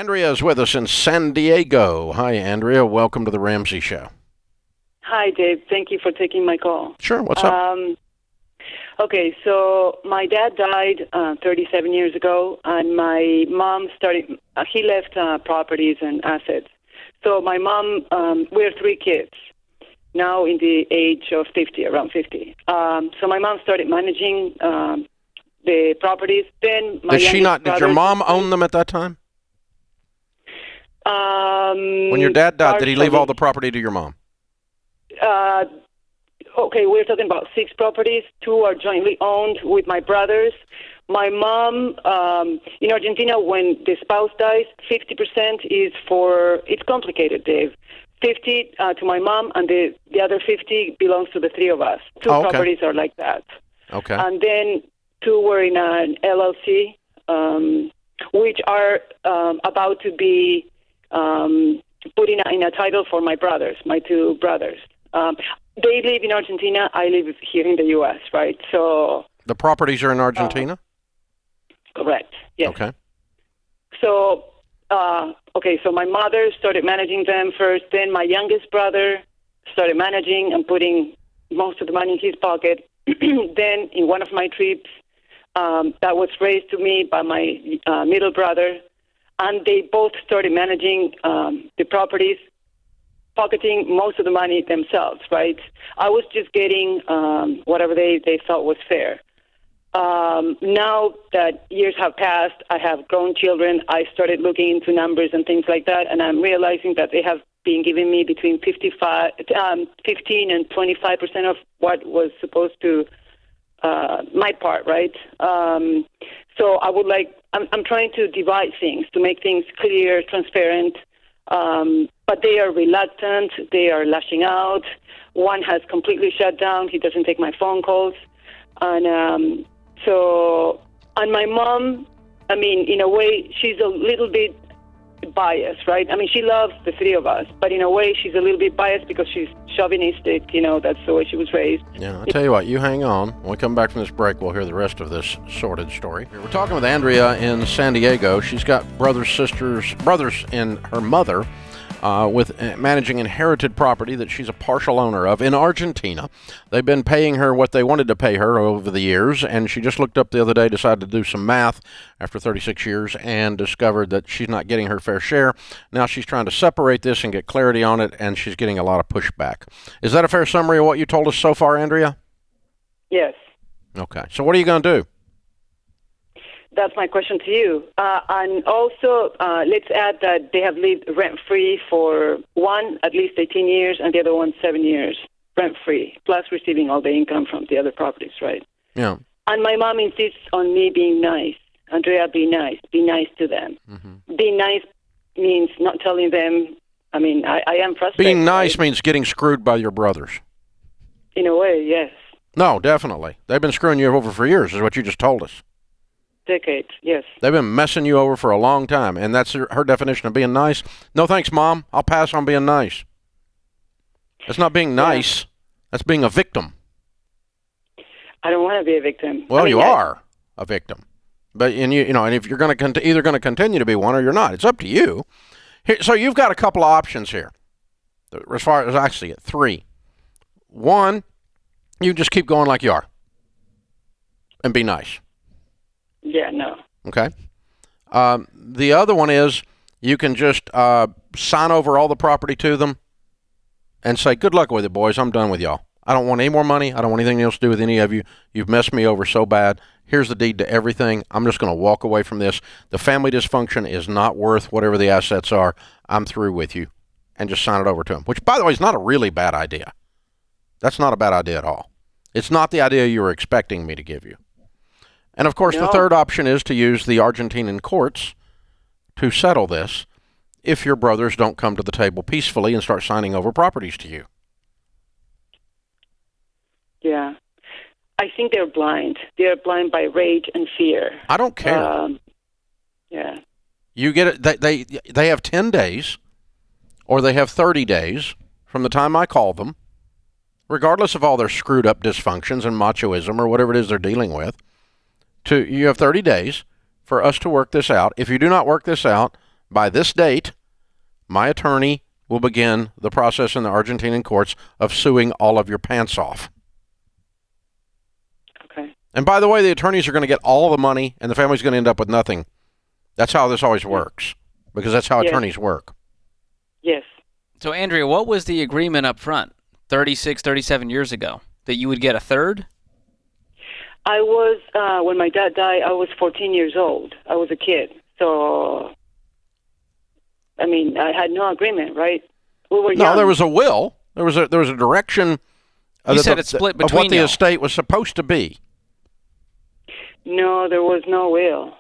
Andrea is with us in San Diego. Hi, Andrea. Welcome to the Ramsey Show. Hi, Dave. Thank you for taking my call. Sure. What's up? Okay, so my dad died 37 years ago, and my mom he left properties and assets. So my mom, we're three kids, now in the age of 50, around 50. So my mom started managing the properties. Then my Did your mom own them at that time? When your dad died, did he leave all the property to your mom? Okay, we're talking about 6 properties. 2 are jointly owned with my brothers. My mom, in Argentina, when the spouse dies, 50% is it's complicated, Dave. 50 to my mom, and the other 50 belongs to the 3 of us. 2 properties are like that. Okay. And then 2 were in an LLC, which are about to be put in a title for my brothers, my 2 brothers. They live in Argentina. I live here in the U.S., right? So the properties are in Argentina? Correct, yes. Okay. So, so my mother started managing them first. Then my youngest brother started managing and putting most of the money in his pocket. Then in one of my trips, that was raised to me by my middle brother, and they both started managing the properties, pocketing most of the money themselves, right? I was just getting whatever they thought was fair. Now that years have passed, I have grown children. I started looking into numbers and things like that, and I'm realizing that they have been giving me between 15 and 25% of what was supposed to my part, right? So I would I'm trying to divide things to make things clear, transparent. But they are reluctant. They are lashing out. One has completely shut down. He doesn't take my phone calls. And and my mom, I mean, in a way, she's a little bit biased, right? I mean, she loves the 3 of us, but in a way, she's a little bit biased because she's chauvinistic. That's the way she was raised. Yeah, I'll tell you what, you hang on. When we come back from this break, we'll hear the rest of this sordid story. We're talking with Andrea in San Diego. She's got brothers and her mother with managing inherited property that she's a partial owner of in Argentina. They've been paying her what they wanted to pay her over the years, and she just looked up the other day, decided to do some math after 36 years, and discovered that she's not getting her fair share. Now she's trying to separate this and get clarity on it, and she's getting a lot of pushback. Is that a fair summary of what you told us so far, Andrea? Yes. Okay. So what are you going to do? That's my question to you. And also, let's add that they have lived rent-free for one at least 18 years and the other one 7 years, rent-free, plus receiving all the income from the other properties, right? Yeah. And my mom insists on me being nice. Andrea, be nice. Be nice to them. Mm-hmm. Being nice means not telling them. I mean, I am frustrated. Being nice means getting screwed by your brothers. In a way, yes. No, definitely. They've been screwing you over for years, is what you just told us. Decades, yes. They've been messing you over for a long time, and that's her definition of being nice. No thanks, Mom. I'll pass on being nice. That's not being nice. Yeah. That's being a victim. I don't want to be a victim. Well, you are a victim. But and if you're going to either going to continue to be one or you're not, it's up to you. So you've got a couple of options here. As far as I see it, 3. 1, you just keep going like you are and be nice. Yeah, no. Okay. The other one is you can just sign over all the property to them and say, good luck with it, boys. I'm done with y'all. I don't want any more money. I don't want anything else to do with any of you. You've messed me over so bad. Here's the deed to everything. I'm just going to walk away from this. The family dysfunction is not worth whatever the assets are. I'm through with you. And just sign it over to them, which, by the way, is not a really bad idea. That's not a bad idea at all. It's not the idea you were expecting me to give you. And, of course, the third option is to use the Argentinian courts to settle this if your brothers don't come to the table peacefully and start signing over properties to you. Yeah. I think they're blind. They're blind by rage and fear. I don't care. Yeah. You get it. They have 10 days or they have 30 days from the time I call them, regardless of all their screwed up dysfunctions and machoism or whatever it is they're dealing with. You have 30 days for us to work this out. If you do not work this out, by this date, my attorney will begin the process in the Argentinian courts of suing all of your pants off. Okay. And by the way, the attorneys are going to get all the money, and the family's going to end up with nothing. That's how this always works, because that's how attorneys work. Yes. So, Andrea, what was the agreement up front 36, 37 years ago? That you would get a third? I was, when my dad died, I was 14 years old. I was a kid. So, I mean, I had no agreement, right? We were young. No, there was a will. There was a direction. You said it's split between of what the y'all. estate was supposed to be. No, there was no will.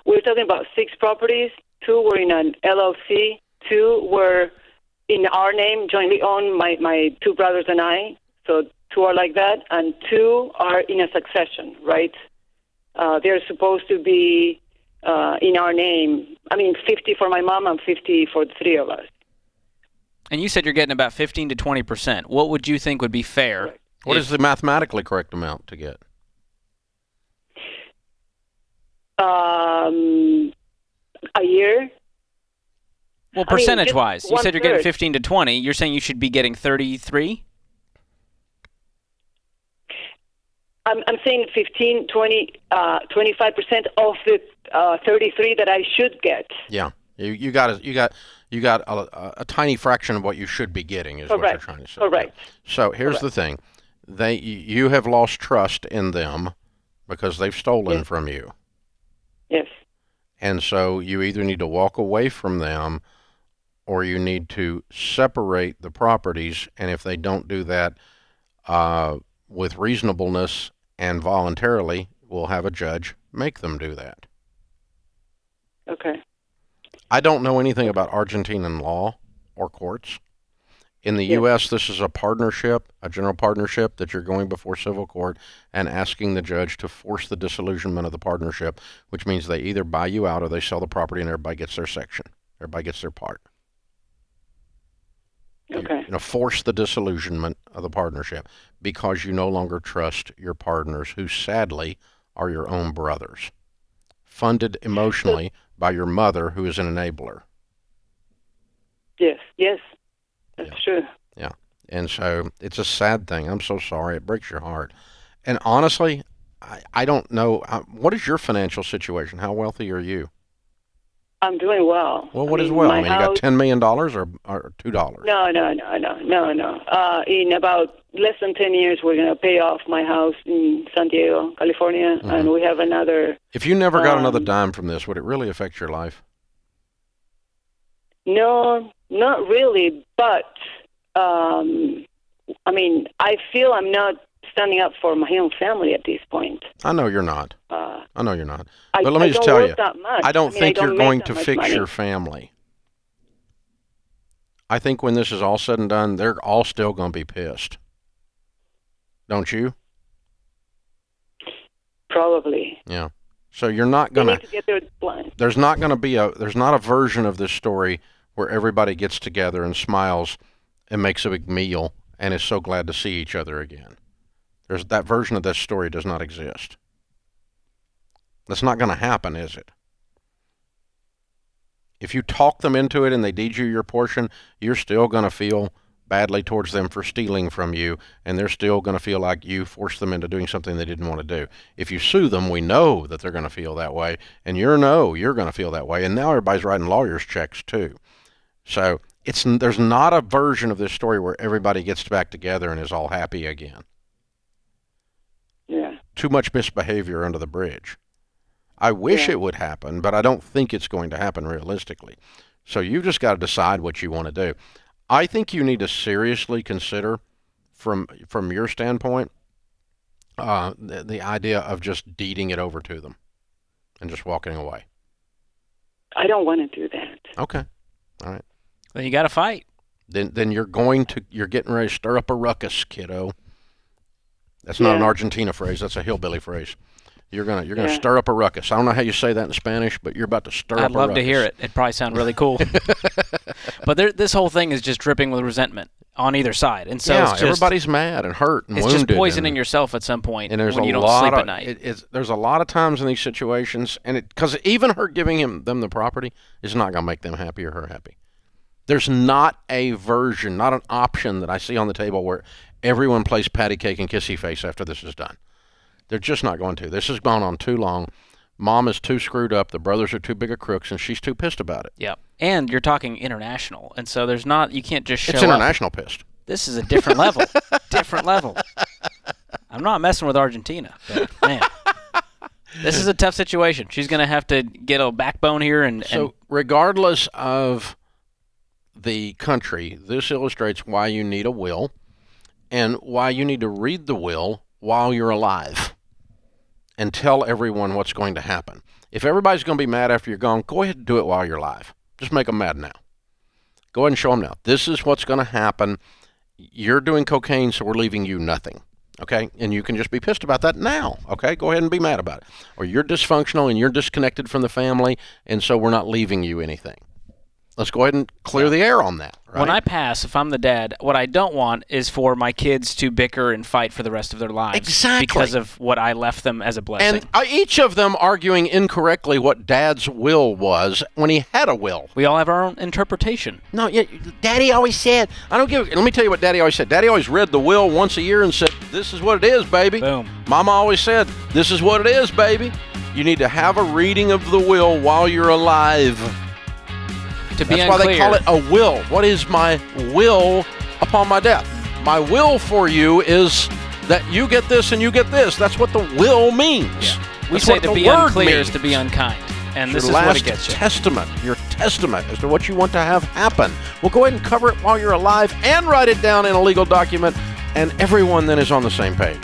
We were talking about 6 properties. 2 were in an LLC. 2 were in our name, jointly owned, my 2 brothers and I. So 2 are like that, and 2 are in a succession, right? They're supposed to be in our name. I mean, 50 for my mom and 50 for the 3 of us. And you said you're getting about 15 to 20%. What would you think would be fair? Right. What is the mathematically correct amount to get? A year. Well, I mean, percentage-wise, just you said you're getting 1/3. 15 to 20. You're saying you should be getting 33? I'm saying 15, 20, 25% of the 33 that I should get. Yeah, you got a tiny fraction of what you should be getting is what you're trying to say. Correct. So here's the thing: you have lost trust in them because they've stolen from you, Yes. and so you either need to walk away from them, or you need to separate the properties. And if they don't do that with reasonableness and voluntarily, we'll have a judge make them do that. Okay. I don't know anything about Argentinian law or courts. In the U.S., this is a partnership, a general partnership, that you're going before civil court and asking the judge to force the disillusionment of the partnership, which means they either buy you out or they sell the property and everybody gets their section. Everybody gets their part. Okay. Force the disillusionment of the partnership because you no longer trust your partners, who sadly are your own brothers, funded emotionally by your mother, who is an enabler. Yes. That's true. Yeah. And so it's a sad thing. I'm so sorry. It breaks your heart. And honestly, I don't know. What is your financial situation? How wealthy are you? I'm doing well. Well, what is well? I mean, you got $10 million or $2? No. In about less than 10 years, we're going to pay off my house in San Diego, California, and we have another. If you never got another dime from this, would it really affect your life? No, not really. But, I mean, I feel I'm not standing up for my own family at this point. I know you're not. I know you're not. But let I me just don't tell work you, that much. I don't think you're make going that to much fix money. your family. I think when this is all said and done, they're all still going to be pissed. Don't you? Probably. Yeah. So you're not going They need to get their blind. there's not a version of this story where everybody gets together and smiles and makes a big meal and is so glad to see each other again. That version of this story does not exist. That's not going to happen, is it? If you talk them into it and they deed you your portion, you're still going to feel badly towards them for stealing from you, and they're still going to feel like you forced them into doing something they didn't want to do. If you sue them, we know that they're going to feel that way, and you're going to feel that way, and now everybody's writing lawyers' checks too. So there's not a version of this story where everybody gets back together and is all happy again. Yeah. Too much misbehavior under the bridge. I wish it would happen, but I don't think it's going to happen realistically. So you've just got to decide what you want to do. I think you need to seriously consider, from your standpoint, the idea of just deeding it over to them and just walking away. I don't want to do that. Okay. All right. Then you got to fight. Then you're getting ready to stir up a ruckus, kiddo. That's not an Argentina phrase. That's a hillbilly phrase. You're gonna stir up a ruckus. I don't know how you say that in Spanish, but you're about to stir up a ruckus. I'd love to hear it. It'd probably sound really cool. But this whole thing is just dripping with resentment. on either side, and so yeah, it's just, everybody's mad and hurt and it's wounded. just poisoning and, yourself at some point and there's when a you don't lot sleep of, at night. There's a lot of times in these situations, and because even her giving them the property is not going to make them happy or her happy. There's not a version, not an option that I see on the table where everyone plays patty cake and kissy face after this is done. They're just not going to. This has gone on too long. Mom is too screwed up. The brothers are too big of crooks, and she's too pissed about it. Yeah, and you're talking international, and so you can't just show It's international pissed. This is a different level. Different level. I'm not messing with Argentina, but man, this is a tough situation. She's going to have to get a backbone here. So regardless of the country, this illustrates why you need a will and why you need to read the will while you're alive and tell everyone what's going to happen. If everybody's going to be mad after you're gone, go ahead and do it while you're alive. Just make them mad now. Go ahead and show them now. This is what's going to happen. You're doing cocaine, so we're leaving you nothing. Okay? And you can just be pissed about that now. Okay? Go ahead and be mad about it. Or you're dysfunctional and you're disconnected from the family, and so we're not leaving you anything. Let's go ahead and clear the air on that. Right? When I pass, if I'm the dad, what I don't want is for my kids to bicker and fight for the rest of their lives. Exactly. Because of what I left them as a blessing. And each of them arguing incorrectly what Dad's will was when he had a will. We all have our own interpretation. No, yeah, Daddy always said, let me tell you what Daddy always said. Daddy always read the will once a year and said, this is what it is, baby. Boom. Mama always said, this is what it is, baby. You need to have a reading of the will while you're alive. That's why they call it a will. What is my will upon my death? My will for you is that you get this and you get this. That's what the will means. Yeah. We That's say what to the be word unclear means. is to be unkind. And this Your is what last it gets you. testament, your testament as to what you want to have happen. We'll go ahead and cover it while you're alive and write it down in a legal document, and everyone then is on the same page.